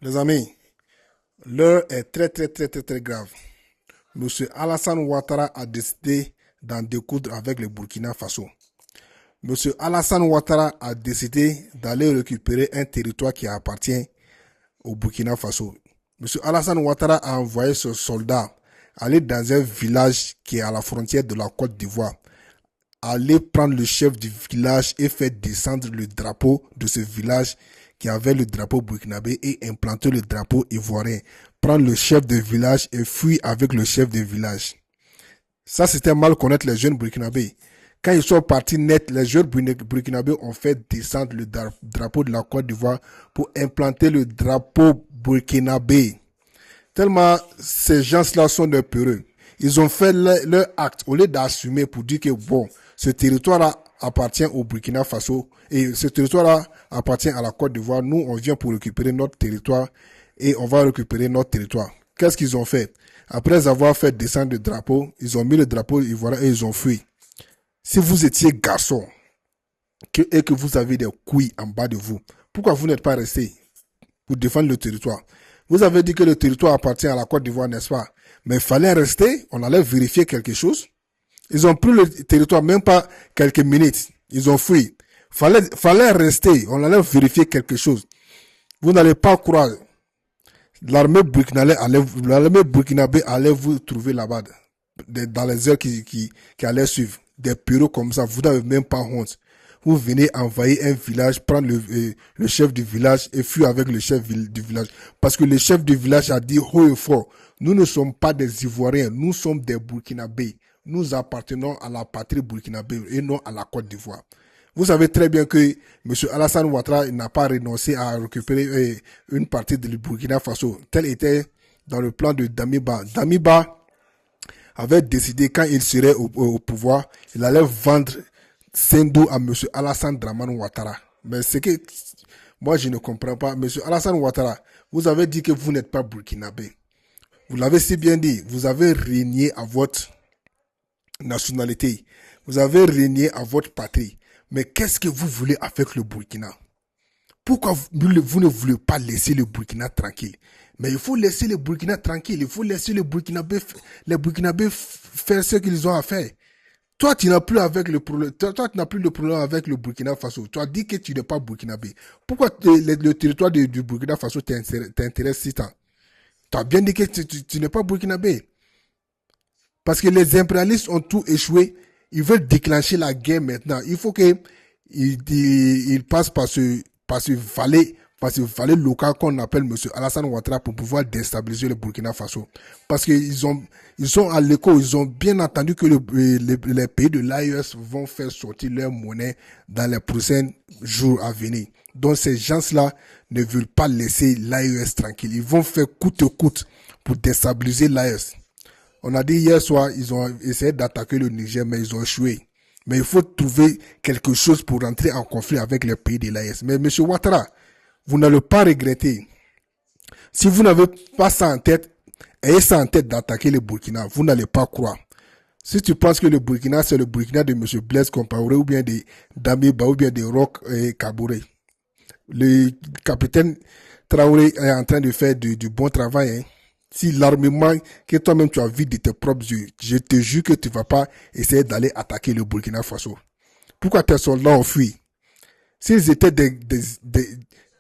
Les amis, l'heure est très grave. Monsieur Alassane Ouattara a décidé d'en découdre avec le Burkina Faso. Monsieur Alassane Ouattara a décidé d'aller récupérer un territoire qui appartient au Burkina Faso. Monsieur Alassane Ouattara a envoyé ses soldats aller dans un village qui est à la frontière de la Côte d'Ivoire, aller prendre le chef du village et faire descendre le drapeau de ce village qui avait le drapeau burkinabé et implanter le drapeau ivoirien. Prendre le chef de village et fuir avec le chef de village. Ça, c'était mal connaître les jeunes burkinabés. Quand ils sont partis net, les jeunes burkinabés ont fait descendre le drapeau de la Côte d'Ivoire pour implanter le drapeau burkinabé. Tellement ces gens-là sont des peureux. Ils ont fait leur acte au lieu d'assumer pour dire que bon, ce territoire-là appartient au Burkina Faso et ce territoire-là appartient à la Côte d'Ivoire. Nous, on vient pour récupérer notre territoire et on va récupérer notre territoire. Qu'est-ce qu'ils ont fait? Après avoir fait descendre le drapeau, ils ont mis le drapeau ivoirien et ils ont fui. Si vous étiez garçon et que vous avez des couilles en bas de vous, pourquoi vous n'êtes pas resté pour défendre le territoire? Vous avez dit que le territoire appartient à la Côte d'Ivoire, n'est-ce pas? Mais il fallait rester, on allait vérifier quelque chose. Ils ont pris le territoire, même pas quelques minutes. Ils ont fui. Fallait rester, on allait vérifier quelque chose. Vous n'allez pas croire. L'armée burkinabé allait vous trouver là-bas, dans les heures qui allaient suivre. Des bureaux comme ça, vous n'avez même pas honte. Vous venez envahir un village, prendre le chef du village et fuir avec le chef du village. Parce que le chef du village a dit haut et fort, nous ne sommes pas des Ivoiriens, nous sommes des Burkinabés. Nous appartenons à la patrie burkinabé et non à la Côte d'Ivoire. Vous savez très bien que M. Alassane Ouattara n'a pas renoncé à récupérer une partie du Burkina Faso. Tel était dans le plan de Damiba. Damiba avait décidé, quand il serait au pouvoir, il allait vendre Sendou à M. Alassane Dramane Ouattara. Mais ce que moi je ne comprends pas, M. Alassane Ouattara, vous avez dit que vous n'êtes pas burkinabé. Vous l'avez si bien dit, vous avez régné à votre nationalité. Vous avez régné à votre patrie. Mais qu'est-ce que vous voulez avec le Burkina? Pourquoi vous ne voulez pas laisser le Burkina tranquille? Mais il faut laisser le Burkina tranquille. Il faut laisser les Burkinabés faire ce qu'ils ont à faire. Toi, tu n'as plus avec le problème. Toi, tu n'as plus de problème avec le Burkina Faso. Tu as dit que tu n'es pas burkinabé. Pourquoi le territoire du Burkina Faso t'intéresse si tant? Tu as bien dit que tu n'es pas burkinabé. Parce que les impérialistes ont tout échoué. Ils veulent déclencher la guerre maintenant. Il faut qu'ils passent par ce vallée local qu'on appelle M. Alassane Ouattara pour pouvoir déstabiliser le Burkina Faso. Parce qu'ils sont à l'écho, ils ont bien entendu que les pays de l'AES vont faire sortir leur monnaie dans les prochains jours à venir. Donc ces gens-là ne veulent pas laisser l'AES tranquille. Ils vont faire coûte que coûte pour déstabiliser l'AES. On a dit hier soir, ils ont essayé d'attaquer le Niger, mais ils ont échoué. Mais il faut trouver quelque chose pour rentrer en conflit avec les pays de l'AES. Mais M. Ouattara, vous n'allez pas regretter. Si vous n'avez pas ça en tête, ayez ça en tête d'attaquer le Burkina. Vous n'allez pas croire. Si tu penses que le Burkina, c'est le Burkina de M. Blaise Compaoré ou bien de Damiba ou bien de Roch Kaboré. Le capitaine Traoré est en train de faire du bon travail. Si l'armement que toi-même tu as vu de tes propres yeux, je te jure que tu ne vas pas essayer d'aller attaquer le Burkina Faso. Pourquoi tes soldats ont fui? S'ils étaient des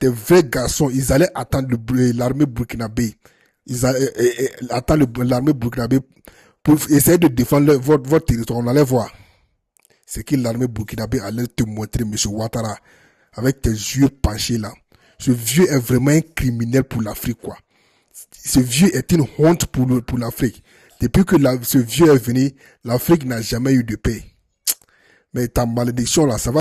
vrais garçons, ils allaient attendre l'armée burkinabé. Ils allaient attendre l'armée burkinabé pour essayer de défendre votre territoire. On allait voir. C'est que l'armée burkinabé allait te montrer, M. Ouattara, avec tes yeux penchés là. Ce vieux est vraiment un criminel pour l'Afrique, quoi. Ce vieux est une honte pour l'Afrique. Depuis que ce vieux est venu, l'Afrique n'a jamais eu de paix. Mais ta malédiction là, ça va